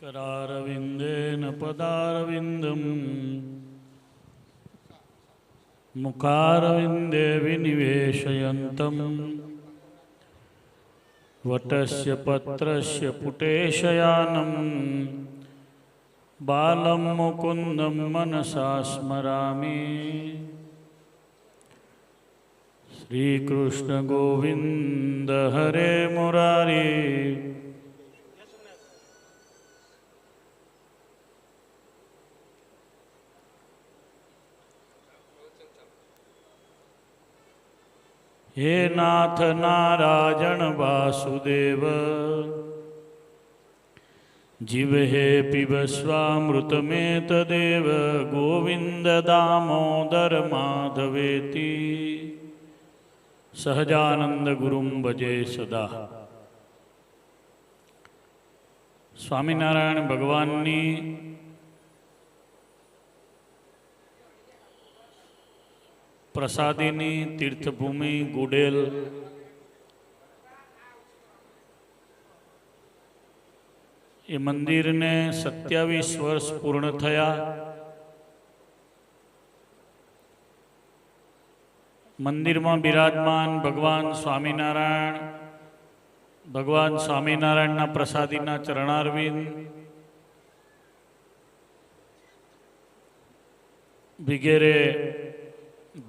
करारविन्देन पदारविन्दं मुखारविन्दे विनिवेशयन्तं वटस्य पत्रस्य पुटेशयानं बालं मुकुन्दं मनसा स्मरामि। श्रीकृष्ण गोविन्द हरे मुरारी। हे नाथ नारायण वासुदेव जीव हे पिबस्वामृतमेतदेव गोविंद दामोदर माधवेति सहजानंद गुरुं भजे सदा। स्वामीनारायण भगवाननी प्रसादीनी तीर्थभूमि गुडेल ये मंदिर ने 27 वर्ष पूर्ण थया। मंदिर में बिराजमान भगवान स्वामीनारायण ना प्रसादीना चरणारविंद वगैरे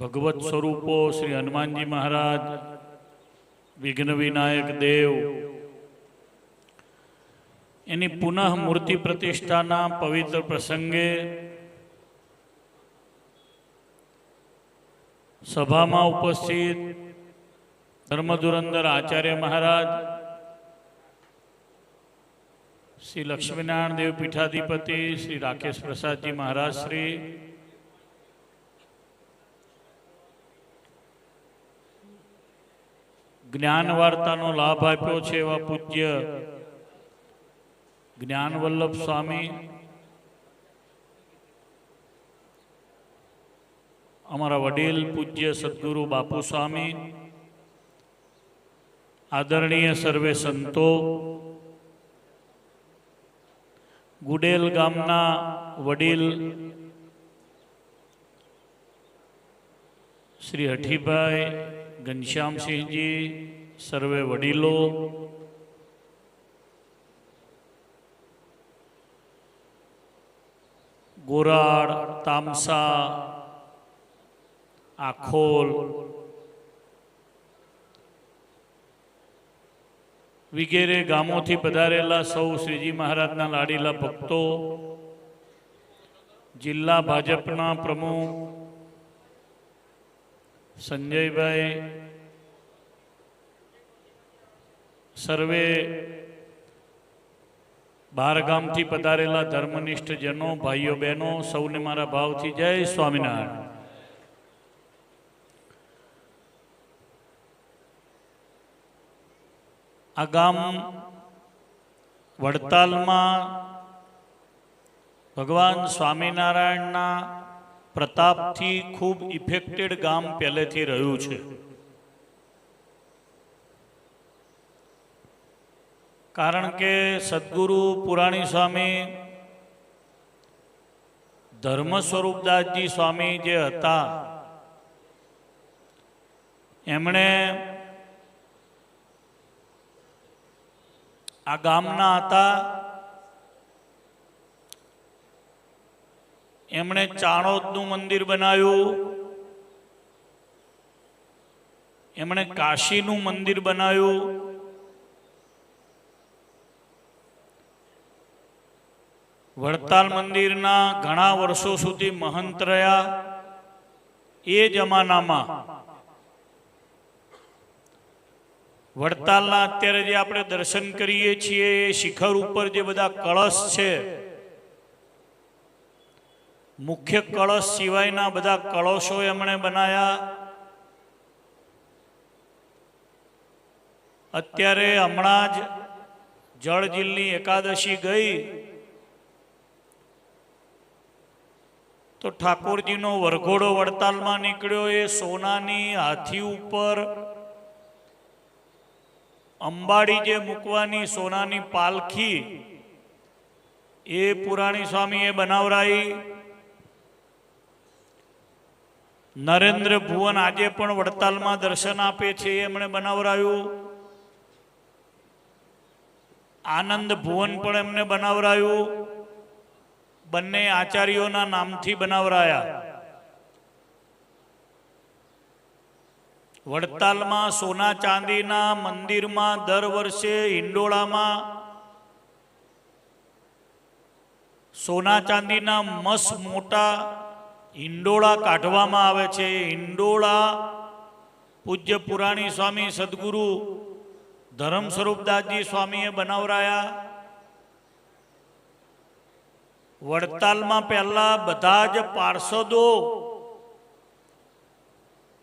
भगवत स्वरूपो श्री हनुमान जी महाराज, विघ्न विनायक देव एनी पुनः मूर्ति प्रतिष्ठाना पवित्र प्रसंगे सभा में उपस्थित धर्मधुरंधर आचार्य महाराज, श्री लक्ष्मीनारायण देव पीठाधिपति श्री राकेश प्रसाद जी महाराज श्री, ज्ञान वार्तानो लाभ आप्यो छे एवा पूज्य ज्ञानवल्लभ स्वामी, अमरा वडील पूज्य सद्गुरु बापू स्वामी, आदरणीय सर्वे संतो, गुडेल गामना वडील श्री हठीभाई घनश्याम सिंह जी, सर्वे वडीलों, गोराड़, तामसा, आखोल वगैरे गामोथी पधारेला सौ श्रीजी महाराजना लाडीला भक्तो, जिल्ला भाजपना प्रमुख संजय भाई, सर्वे बार गाम थी पधारेला धर्मनिष्ठ जनों, भाईओ बहनों, सौने मारा भाव थी जय स्वामीनारायण। आ गाम वड़ताल में भगवान स्वामीनारायण ना प्रताप थी खूब इफेक्टेड गाम पहले थी रह्यु छे। कारण के सद्गुरु पुराणी स्वामी धर्म स्वरूपदास जी स्वामी जे हता एमणे आ गामना हता, एमणे चाणोदनु मंदिर बनाव्यु, एमणे काशीनु मंदिर बनाव्यु, वड़ताल मंदिरना घणा वर्षों सुधी महंत रह्या। ए जमाना में वड़तालना अत्यारे जे आपणे दर्शन करीए छीए शिखर उपर जे बधा कळश छे, मुख्य कळश सिवायना बधा कळशो एमणे बनाया। अत्यारे हमणां ज जळजीलनी एकादशी गई तो ठाकुरजीनो वरघोड़ो वड़ताल में निकळ्यो। ए सोनानी हाथी उपर अंबाड़ी जे मूकवानी सोनानी पालखी એ પુરાણી સ્વામીએ બનાવરાઈ. નરેન્દ્ર ભુવન આજે પણ વડતાલમાં દર્શન આપે છે, એમણે બનાવરાયું. આનંદ ભુવન પણ એમને બનાવરાયું. બંને આચાર્યોના નામથી બનાવરાયા. વડતાલમાં સોના ચાંદીના મંદિરમાં દર વર્ષે હિંડોળામાં સોના ચાંદીના મસ્ત મોટા હિંડોળા કાઢવામાં આવે છે. હિંડોળા પૂજ્ય પુરાણી સ્વામી સદગુરુ ધર્મ સ્વરૂપદાસજી સ્વામીએ બનાવરાયા. વડતાલમાં પહેલા બધા જ પાર્ષદો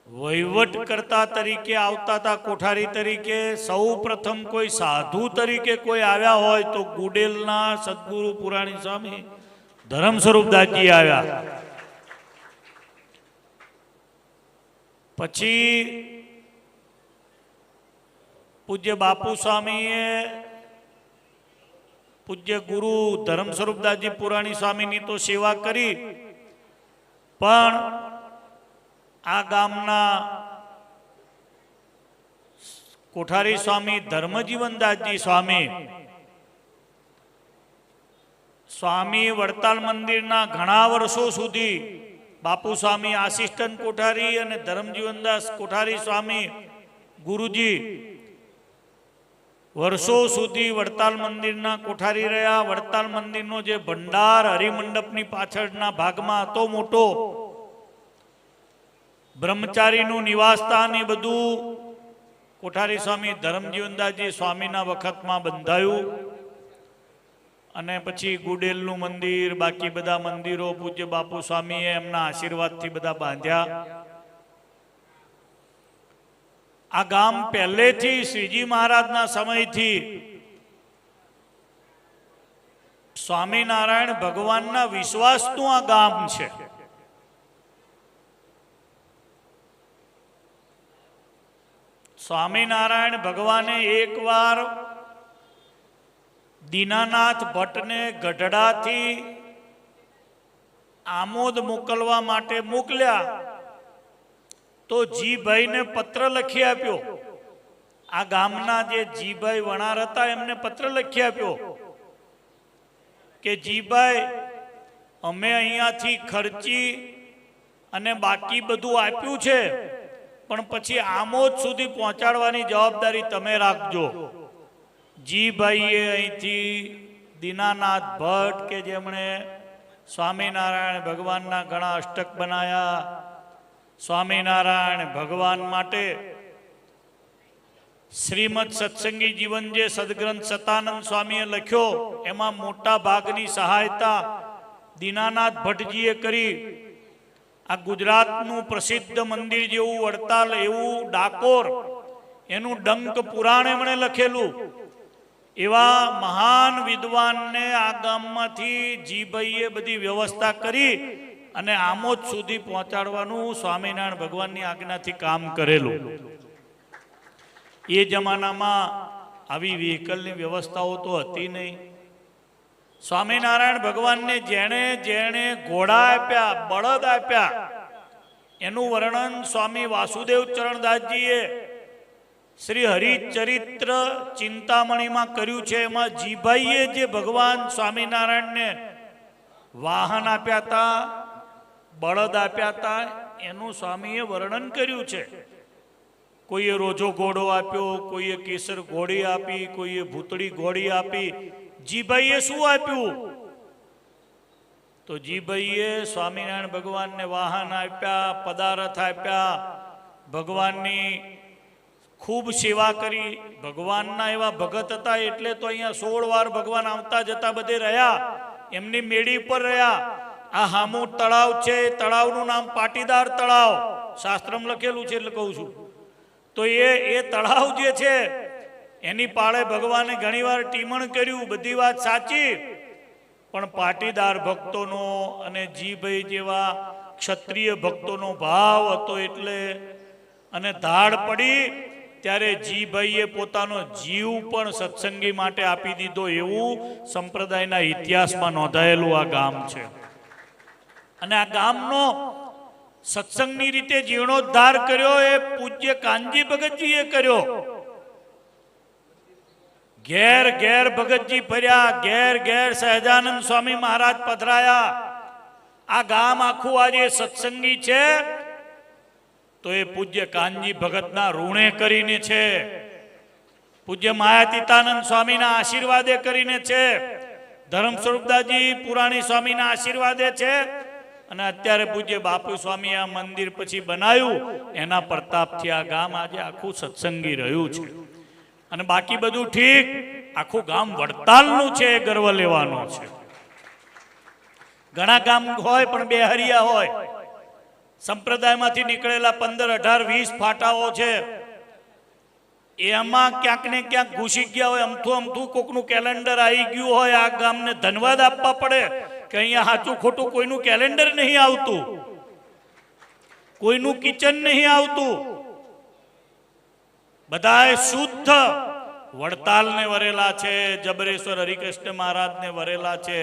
વહીવટ કરતા તરીકે આવતા હતા, કોઠારી તરીકે. સૌ પ્રથમ કોઈ સાધુ તરીકે કોઈ આવ્યા હોય તો ગુડેલના સદગુરુ પુરાણી સ્વામી ધર્મ સ્વરૂપદાસજી આવ્યા. પછી પૂજ્ય બાપુ સ્વામીએ પૂજ્ય ગુરુ ધર્મ સ્વરૂપદાસજી પુરાણી સ્વામીની તો સેવા કરી, પણ આ ગામના કોઠારી સ્વામી ધર્મજીવનદાસજી સ્વામી વડતાલ મંદિરના ઘણા વર્ષો સુધી બાપુ સ્વામી આસિસ્ટન્ટ કોઠારી અને ધર્મજીવનદાસ કોઠારી સ્વામી ગુરુજી વર્ષો સુધી વડતાલ મંદિરના કોઠારી રહ્યા. વડતાલ મંદિરનો જે ભંડાર હરિમંડપની પાછળના ભાગમાં હતો મોટો, બ્રહ્મચારીનું નિવાસસ્થાન, એ બધું કોઠારી સ્વામી ધર્મજીવનદાસજી સ્વામીના વખતમાં બંધાયું. અને પછી ગુડેલનું મંદિર, બાકી બધા મંદિરો પૂજ્ય બાપુ સ્વામીએ એમના આશીર્વાદથી બધા બાંધ્યા. આ ગામ પહેલેથી શ્રીજી મહારાજના સમયથી સ્વામિનારાયણ ભગવાનના વિશ્વાસનું આ ગામ છે. સ્વામિનારાયણ ભગવાને એકવાર દીનાનાથ ભટ્ટને ગઢડાથી આમોદ મોકલવા માટે મોકલ્યા, તો જીભાઈને પત્ર લખી આપ્યો. આ ગામના જે જીભાઈ વણાર હતા એમને પત્ર લખી આપ્યો કે જીભાઈ, અમે અહીંયાથી ખર્ચી અને બાકી બધું આપ્યું છે, પણ પછી આમોદ સુધી પહોંચાડવાની જવાબદારી તમે રાખજો. જીભાઈએ અહીંથી દીનાનાથ ભટ્ટ કે જેમણે સ્વામિનારાયણ ભગવાનના ઘણા અષ્ટક બનાયા, સ્વામિનારાયણ ભગવાન માટે શ્રીમદ સત્સંગી જીવન જે સદગ્રંથ સતાનંદ સ્વામીએ લખ્યો, એમાં મોટા ભાગની સહાયતા દીનાનાથ ભટ્ટજીએ કરી. આ ગુજરાતનું પ્રસિદ્ધ મંદિર જેવું વડતાલ, એવું ડાકોર, એનું ડંક પુરાણ એમણે લખેલું. એવા મહાન વિદ્વાનને આ ગામમાંથી જીભાઈએ બધી વ્યવસ્થા કરી અને આમોદ સુધી પહોંચાડવાનું સ્વામિનારાયણ ભગવાનની આજ્ઞાથી કામ કરેલું. એ જમાનામાં આવી વ્હીકલની વ્યવસ્થાઓ તો હતી નહીં. સ્વામિનારાયણ ભગવાનને જેણે જેણે ઘોડા આપ્યા, બળદ આપ્યા, એનું વર્ણન સ્વામી વાસુદેવ ચરણદાસજીએ શ્રી હરિચરિત્ર ચિંતામણીમાં કર્યું છે. એમાં જીભાઈએ જે ભગવાન સ્વામિનારાયણને વાહન આપ્યા હતા, બળદ આપ્યા હતા, એનું સ્વામીએ વર્ણન કર્યું છે. કોઈએ રોજો ઘોડો આપ્યો, કોઈએ કેસર ઘોડી આપી, કોઈએ ભૂતળી ઘોડી આપી. જીભાઈએ શું આપ્યું? તો જીભાઈએ સ્વામિનારાયણ ભગવાનને વાહન આપ્યા, પદાર્થ આપ્યા, ભગવાનની ખૂબ સેવા કરી. ભગવાનના એવા ભગત હતા એટલે તો અહીંયા 16 વાર ભગવાન આવતા જતા બધે રહ્યા, એમની મેળી પર રહ્યા. આ હામુ તળાવ છે, તળાવનું નામ પાટીદાર તળાવ, શાસ્ત્રમાં લખેલું છે એટલે કહું છું. તો એ તળાવ જે છે એની પાળે ભગવાને ઘણીવાર ટીમણ કર્યું, બધી વાત સાચી, પણ પાટીદાર ભક્તોનો અને જીભાઈ જેવા ક્ષત્રિય ભક્તોનો ભાવ હતો એટલે અને ધાડ પડી ત્યારે જીભાઈએ પોતાનો જીવ પણ સત્સંગી માટે આપી દીધો, એવું સંપ્રદાયના ઇતિહાસમાં નોંધાયેલું આ ગામ છે. અને આ ગામનો સત્સંગની રીતે જીર્ણોદ્ધાર કર્યો એ પૂજ્ય કાનજી ભગતજીએ કર્યો. ઘેર ઘેર ભગતજી ફર્યા, ઘેર ઘેર સહજાનંદ સ્વામી મહારાજ પધરાયા. આ ગામ આખું આજે સત્સંગી છે તો એ પૂજ્ય કાનજી ભગતના ઋણે કરીને છે, પૂજ્ય માયાતીતાનંદ સ્વામીના આશીર્વાદે કરીને છે, ધર્મ સ્વરૂપદાસજી પુરાણી સ્વામીના આશીર્વાદે છે, અને અત્યારે પૂજ્ય બાપુ સ્વામી આ મંદિર પછી બનાવ્યું એના પ્રતાપથી આ ગામ આજે આખું સત્સંગી રહ્યું છે. અને બાકી બધું ઠીક, આખું ગામ વડતાલનું છે, ગર્વ લેવાનો છે. ઘણા ગામ હોય પણ બે હરિયા હોય. સંપ્રદાયમાંથી નીકળેલા 15, 18, 20 ફાટાઓ છે, એમાં ક્યાંક ને ક્યાંક ઘૂસી ગયા હોય. અમથું કોકનું કેલેન્ડર આવી ગયું હોય, આ ગામને ધન્યવાદ આપવા પડે કે અહીંયા સાચું ખોટું કોઈનું કેલેન્ડર નહીં આવતું, કોઈનું કિચન નહીં આવતું. બધાએ શુદ્ધ વડતાલને વરેલા છે, જબરેશ્વર હરિકૃષ્ણ મહારાજને વરેલા છે.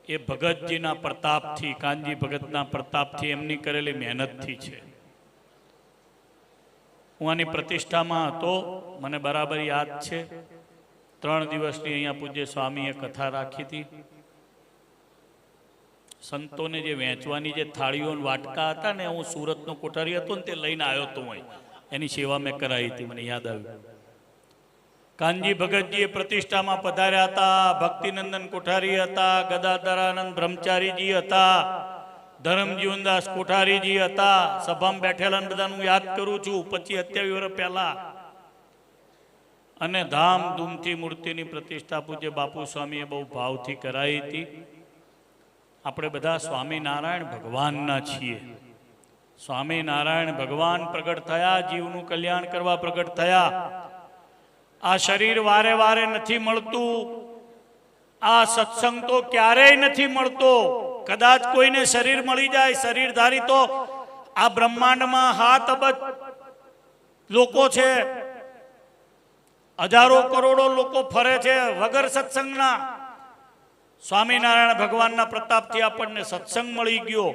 એ ભગતજીના પ્રતાપથી, કાનજી ભગતના પ્રતાપથી, એમની કરેલી મહેનતથી છે. હું આની પ્રતિષ્ઠામાં હતો, મને બરાબર યાદ છે. 3 દિવસની અહીંયા પૂજ્ય સ્વામીએ કથા રાખી હતી. સંતોને જે વહેંચવાની જે થાળીઓ વાટકા હતા ને, હું સુરતનો કોઠારી હતો ને તે લઈને આવ્યો હતો. હું એની સેવા મેં કરાવી હતી, મને યાદ આવ્યું. કાનજી ભગતજીએ પ્રતિષ્ઠામાં પધાર્યા હતા. ભક્તિનંદન કોઠારી હતા, ગદાધરાનંદ બ્રહ્મચારીજી હતા, ધર્મજીવનદાસ કોઠારીજી હતા. સભામાં બેઠેલા બધાનું યાદ કરું છું, 25-27 વર્ષ પહેલા. અને ધામધૂમથી મૂર્તિની પ્રતિષ્ઠા પૂજ્ય બાપુ સ્વામીએ બહુ ભાવથી કરાવી હતી. આપણે બધા સ્વામિનારાયણ ભગવાનના છીએ. સ્વામિનારાયણ ભગવાન પ્રગટ થયા, જીવનું કલ્યાણ કરવા પ્રગટ થયા. આ શરીર વારે વારે નથી મળતું, આ સત્સંગ તો ક્યારેય નથી મળતો. કદાચ કોઈને શરીર મળી જાય, શરીરધારી તો આ બ્રહ્માંડમાં 7 અબજ લોકો છે, હજારો કરોડો લોકો ફરે છે વગર સત્સંગના. સ્વામિનારાયણ ભગવાનના પ્રતાપથી આપણને સત્સંગ મળી ગયો.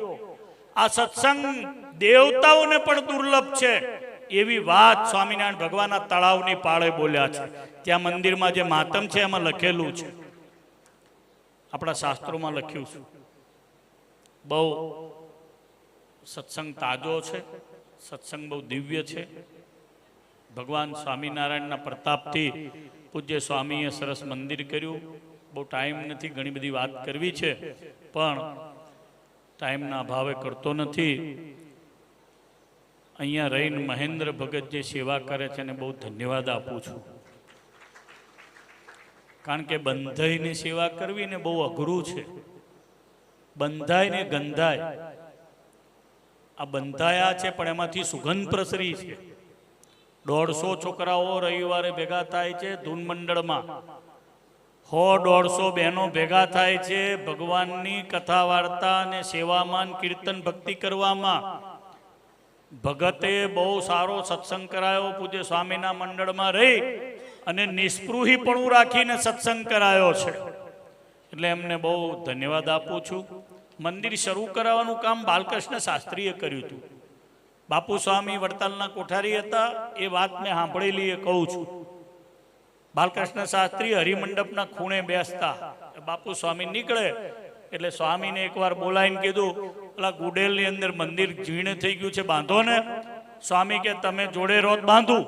આ સત્સંગ દેવતાઓને પણ દુર્લભ છે એવી વાત સ્વામિનારાયણ ભગવાનના તળાવની પાળે બોલ્યા છે. ત્યાં મંદિરમાં જે માતમ છે એમાં લખેલું છે, આપણા શાસ્ત્રોમાં લખ્યું છે. બહુ સત્સંગ તાજો છે, સત્સંગ બહુ દિવ્ય છે. ભગવાન સ્વામિનારાયણના પ્રતાપથી પૂજ્ય સ્વામીએ સરસ મંદિર કર્યું. બહુ ટાઈમ નથી, ઘણી બધી વાત કરવી છે પણ ટાઈમના અભાવે કરતો નથી. અહીંયા રહીને મહેન્દ્ર ભગત જે સેવા કરે છે એને બહુ ધન્યવાદ આપું છું. કારણ કે બંધાઈને સેવા કરવી ને બહુ અઘરું છે. બંધાય ને ગંધાય. આ બંધાયા છે પણ એમાંથી સુગંધ પ્રસરી છે. 150 છોકરાઓ રવિવારે ભેગા થાય છે ધૂન મંડળમાં. 100-150 બહેનો ભેગા થાય છે ભગવાનની કથા વાર્તા અને સેવામાં, કીર્તન ભક્તિ કરવામાં. ભગતે બહુ સારો સત્સંગ કરાયો. પૂજ્ય સ્વામીના મંડળમાં રહી અને નિસ્પૃહીપણું રાખીને સત્સંગ કરાયો છે, એટલે એમને બહુ ધન્યવાદ આપું છું. મંદિર શરૂ કરાવવાનું કામ બાલકૃષ્ણ શાસ્ત્રીએ કર્યું હતું. બાપુ સ્વામી વડતાલના કોઠારી હતા, એ વાત મેં સાંભળેલી એ કહું છું. બાલકૃષ્ણ શાસ્ત્રી હરિમંડપના ખૂણે બેસતા, બાપુ સ્વામી નીકળે એટલે સ્વામીને એકવાર બોલાવીને કીધું, પેલા ગુડેલની અંદર મંદિર જીર્ણ થઈ ગયું છે, બાંધો ને. સ્વામી કે તમે જોડે રોજ બાંધું.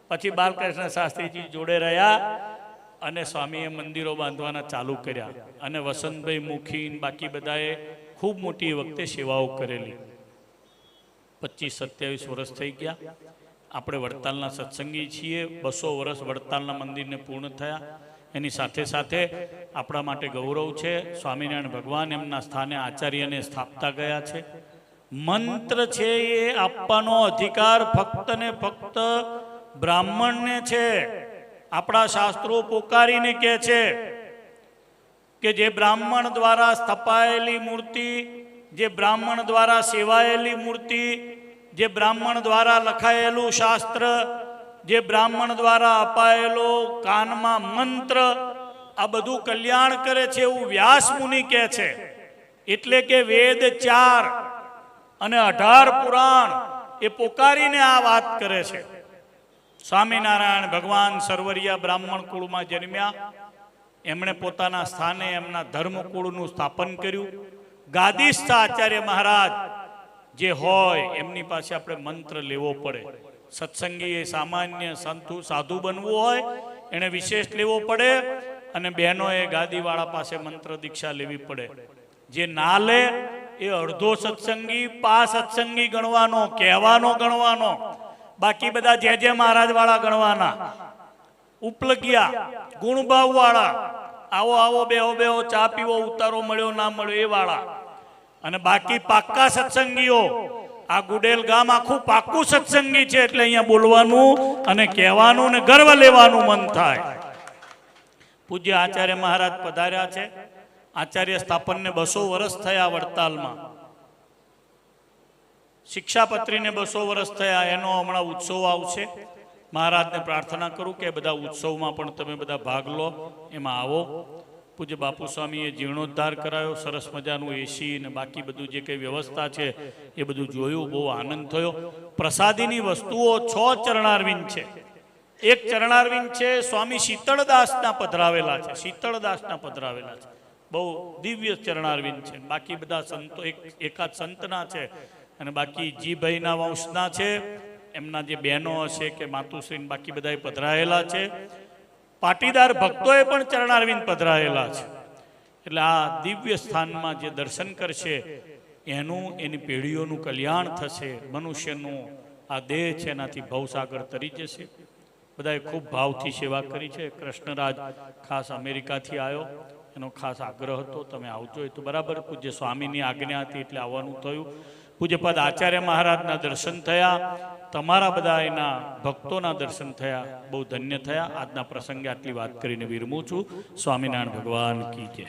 પછી બાલકૃષ્ણ શાસ્ત્રીજી જોડે રહ્યા અને સ્વામીએ મંદિરો બાંધવાના ચાલુ કર્યા. અને વસંતભાઈ મુખી બાકી બધાએ ખૂબ મોટી વખતે સેવાઓ કરેલી. 25-27 વર્ષ થઈ ગયા. આપણે વડતાલના સત્સંગી છીએ. 200 વર્ષ વડતાલના મંદિરને પૂર્ણ થયા. એની સાથે સાથે આપણા માટે ગૌરવ છે, સ્વામિનારાયણ ભગવાન એમના સ્થાને આચાર્યને સ્થાપતા ગયા છે. મંત્ર છે એ આપવાનો અધિકાર ફક્ત ને ફક્ત બ્રાહ્મણને છે. આપણા શાસ્ત્રો પોકારીને કહે છે કે જે બ્રાહ્મણ દ્વારા સ્થપાયેલી મૂર્તિ, જે બ્રાહ્મણ દ્વારા સેવાયેલી મૂર્તિ, જે બ્રાહ્મણ દ્વારા લખાયેલું શાસ્ત્ર, જે બ્રાહ્મણ દ્વારા અપાયેલો કાનમાં મંત્ર આ બધું કલ્યાણ કરે છે એવું વ્યાસ મુનિ કહે છે. એટલે કે વેદ 4 અને 18 પુરાણ એ પોકારીને આ વાત કરે છે. સ્વામિનારાયણ ભગવાન સરવરિયા બ્રાહ્મણ કુળમાં જન્મ્યા. એમણે પોતાના સ્થાને એમના ધર્મકુળનું સ્થાપન કર્યું. ગાદીસ્થ આચાર્ય મહારાજ જે હોય એમની પાસે આપણે મંત્ર લેવો પડે. સત્સંગી એ સામાન્ય સંતુ સાધુ બનવું હોય એને વિશેષ લેવો પડે, અને બહેનોએ ગાદીવાળા પાસે મંત્ર દીક્ષા લેવી પડે. જે ના લે એ અડધો સત્સંગી પા સત્સંગી ગણવાનો, કહેવાનો ગણવાનો, બાકી બધા જે મહારાજ વાળા ગણવાના. ઉપલગ્યા ગુણભાવ વાળા, આવો આવો બેહો બેહો ચા પીવો ઉતારો મળ્યો ના મળ્યો એ વાળા. અને બાકી પાક્કા સત્સંગીઓ. આ ગુડેલ ગામ આખું પાક્કું સત્સંગી છે, એટલે અહીંયા બોલવાનું અને કહેવાનું ને ગર્વ લેવાનું મન થાય. પૂજ્ય આચાર્ય મહારાજ પધાર્યા છે. આચાર્ય સ્થાપનને 200 વર્ષ થયા વડતાલમાં. શિક્ષાપત્રીને 200 વર્ષ થયા. એનો હમણાં ઉત્સવ આવશે. મહારાજને પ્રાર્થના કરું કે બધા ઉત્સવમાં પણ તમે બધા ભાગ લો, એમાં આવો. પૂજ્ય બાપુ સ્વામીએ જીર્ણોદ્ધાર કરાયો, સરસ મજાનું એસી ને બાકી બધું જે કંઈ વ્યવસ્થા છે એ બધું જોયું, બહુ આનંદ થયો. પ્રસાદીની વસ્તુઓ 6 ચરણારવિંદ છે. એક ચરણારવિંદ છે સ્વામી શીતળદાસના પધરાવેલા છે. શીતળદાસના પધરાવેલા છે, બહુ દિવ્ય ચરણારવિંદ છે. બાકી બધા સંતો એકાદ સંતના છે, અને બાકી જીભાઈના વંશના છે. એમના જે બહેનો હશે કે માતુશ્રી બાકી બધા પધરાયેલા છે. પાટીદાર ભક્તોએ પણ ચરણારવિંદ પધરાયેલા છે. એટલે આ દિવ્ય સ્થાનમાં જે દર્શન કરશે એની પેઢીઓનું કલ્યાણ થશે. મનુષ્યનું આ દેહ છે એનાથી ભવસાગર તરી જશે. બધાએ ખૂબ ભાવથી સેવા કરી છે. કૃષ્ણરાજ ખાસ અમેરિકાથી આવ્યો, એનો ખાસ આગ્રહ હતો તમે આવજો. એ તો બરાબર, પૂજ્ય સ્વામીની આજ્ઞા હતી એટલે આવવાનું થયું. પૂજ્યપદ આચાર્ય મહારાજના દર્શન થયા, તમારા બધા એના ભક્તોના દર્શન થયા, બહુ ધન્ય થયા. આજના પ્રસંગે આટલી વાત કરીને વિરમું છું. સ્વામિનારાયણ ભગવાન કી જય.